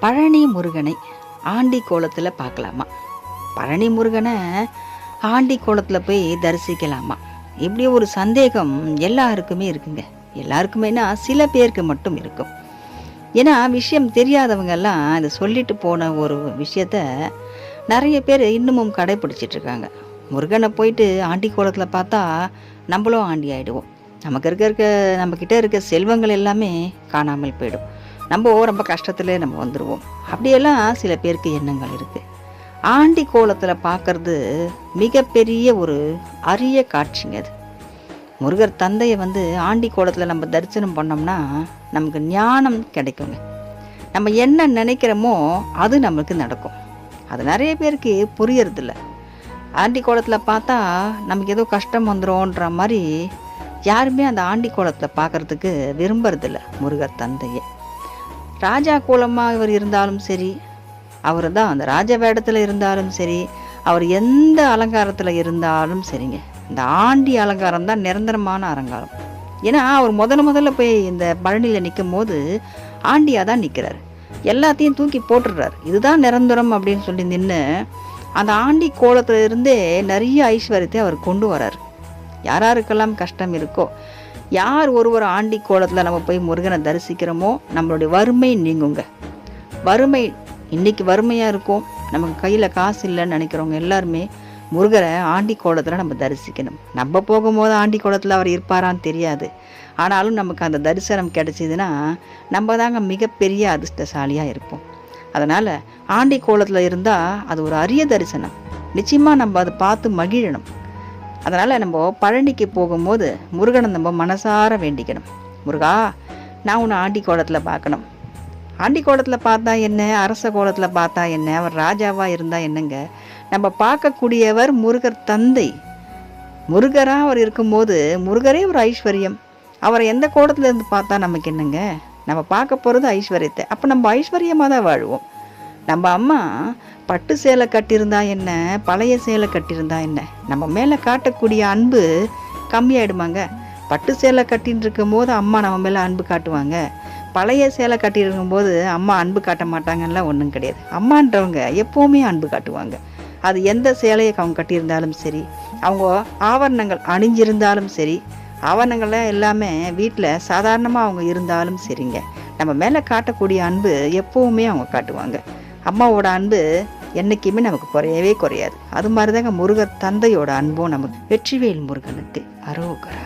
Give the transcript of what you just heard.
பழனி முருகனை ஆண்டி கோலத்தில் பார்க்கலாமா? பழனி முருகனை ஆண்டி கோலத்தில் போய் தரிசிக்கலாமா? இப்படி ஒரு சந்தேகம் எல்லாருக்குமே இருக்குங்க. எல்லாருக்குமேனா சில பேருக்கு மட்டும் இருக்கும். ஏன்னா விஷயம் தெரியாதவங்கெல்லாம் இதை சொல்லிட்டு போன ஒரு விஷயத்த நிறைய பேர் இன்னமும் கடைப்பிடிச்சிட்ருக்காங்க. முருகனை போயிட்டு ஆண்டி கோலத்தில் பார்த்தா நம்மளும் ஆண்டி ஆகிடுவோம். நம்மக்கிட்ட இருக்க செல்வங்கள் எல்லாமே காணாமல் போயிடும். நம்ம ரொம்ப கஷ்டத்துல நம்ம வந்துடுவோம். அப்படியெல்லாம் சில பேருக்கு எண்ணங்கள் இருக்குது. ஆண்டி கோலத்தில் பார்க்கறது மிகப்பெரிய ஒரு அரிய காட்சிங்க. அது முருகர் தந்தையை ஆண்டி கோலத்தில் நம்ம தரிசனம் பண்ணோம்னா நமக்கு ஞானம் கிடைக்குங்க. நம்ம என்ன நினைக்கிறோமோ அது நமக்கு நடக்கும். அது நிறைய பேருக்கு புரியறதில்ல. ஆண்டி கோலத்தில் பார்த்தா நமக்கு ஏதோ கஷ்டம் வந்துடும்ன்ற மாதிரி யாருமே அந்த ஆண்டி கோலத்தில் பார்க்கறதுக்கு விரும்புறதில்ல. முருகர் தந்தையை ராஜா கோலமாக இவர் இருந்தாலும் சரி, அவர் தான் அந்த ராஜ வேடத்தில் இருந்தாலும் சரி, அவர் எந்த அலங்காரத்தில் இருந்தாலும் சரிங்க, இந்த ஆண்டி அலங்காரம் தான் நிரந்தரமான அலங்காரம். ஏன்னா அவர் முதல்ல போய் இந்த பழனியில் நிற்கும் போது ஆண்டியாக தான் நிற்கிறார். எல்லாத்தையும் தூக்கி போட்டுடுறார். இதுதான் நிரந்தரம் அப்படின்னு சொல்லி நின்று அந்த ஆண்டி கோலத்தில் இருந்தே நிறைய ஐஸ்வர்யத்தை அவர் கொண்டு வரார். யாருக்கெல்லாம் கஷ்டம் இருக்கோ, யார் ஒருவர் ஆண்டி கோலத்தில் நம்ம போய் முருகனை தரிசிக்கிறோமோ நம்மளுடைய வறுமை நீங்குங்க. வறுமை இன்னைக்கு வறுமையாக இருக்கும், நமக்கு கையில் காசு இல்லைன்னு நினைக்கிறவங்க எல்லாருமே முருகரை ஆண்டி கோலத்தில் நம்ம தரிசிக்கணும். நம்ம போகும்போது ஆண்டி கோலத்தில் அவர் இருப்பாரான்னு தெரியாது. ஆனாலும் நமக்கு அந்த தரிசனம் கிடைச்சிதுன்னா நம்ம தாங்க மிகப்பெரிய அதிர்ஷ்டசாலியாக இருப்போம். அதனால் ஆண்டி கோலத்தில் இருந்தால் அது ஒரு அரிய தரிசனம். நிச்சயமாக நம்ம அதை பார்த்து மகிழணும். அதனால் நம்ம பழனிக்கு போகும்போது முருகனை நம்ம மனசார வேண்டிக்கணும். முருகா, நான் உன்னை ஆண்டி கோலத்தில் பார்க்கணும். ஆண்டி கோலத்தில் பார்த்தா என்ன, அரச கோலத்தில் பார்த்தா என்ன, அவர் ராஜாவாக இருந்தால் என்னங்க, நம்ம பார்க்கக்கூடியவர் முருகர் தந்தை. முருகராக அவர் இருக்கும்போது முருகரே ஒரு ஐஸ்வர்யம். அவரை எந்த கோலத்தில் இருந்து பார்த்தா நமக்கு என்னங்க, நம்ம பார்க்க போகிறது ஐஸ்வர்யத்தை. அப்போ நம்ம ஐஸ்வர்யமாக தான் வாழ்வோம். நம்ம அம்மா பட்டு சேலை கட்டியிருந்தா என்ன, பழைய சேலை கட்டியிருந்தா என்ன, நம்ம மேலே காட்டக்கூடிய அன்பு கம்மியாயிடுமாங்க? பட்டு சேலை கட்டின்னு இருக்கும் போது அம்மா நம்ம மேலே அன்பு காட்டுவாங்க. பழைய சேலை கட்டியிருக்கும் போது அம்மா அன்பு காட்ட மாட்டாங்கலாம் ஒன்றும் கிடையாது. அம்மான்றவங்க எப்போவுமே அன்பு காட்டுவாங்க. அது எந்த சேலையை அவங்க கட்டியிருந்தாலும் சரி, அவங்க ஆவரணங்கள் அணிஞ்சிருந்தாலும் சரி, ஆவரணங்கள்லாம் எல்லாமே வீட்டில் சாதாரணமாக அவங்க இருந்தாலும் சரிங்க, நம்ம மேலே காட்டக்கூடிய அன்பு எப்போவுமே அவங்க காட்டுவாங்க. அம்மாவோட அன்பு என்றைக்குமே நமக்கு குறையவே குறையாது. அது மாதிரி தாங்க முருகர் தந்தையோட அன்பும் நமக்கு. வெற்றிவேல் முருகனுக்கு அரோகரா.